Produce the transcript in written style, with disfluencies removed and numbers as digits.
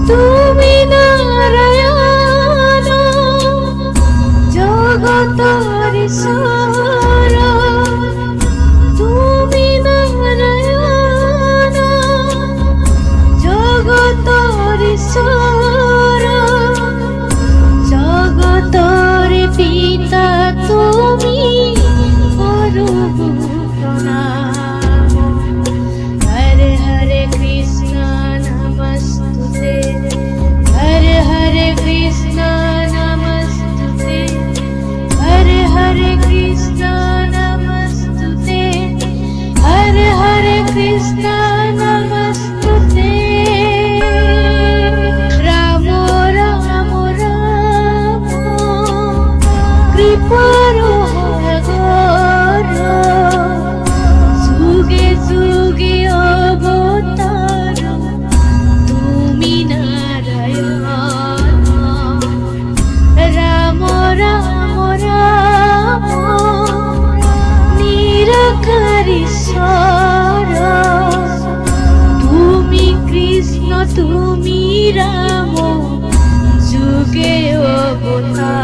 তুমি নারায়ণ জগতর ঈশ্বর, তুমি নারায়ণ জগতর ঈশ্বর, জগতর পিতা তুমি করো প্রণাম। হরে হরে কৃষ্ণ নমস্তুতে, হরে হরে কৃষ্ণ নমস্তুতে, হরে হরে কৃষ্ণ নমস্তুতে, হরে হরে কৃষ্ণ নমস্তুতে। রাম রাম রাম কৃপার সাগর, যুগে যুগে অবতার তুমি নারায়ণ। রাম রাম রাম নিরাকার ঈশ্বর, তুমি কৃষ্ণ তুমি রাম, যুগে অবতার।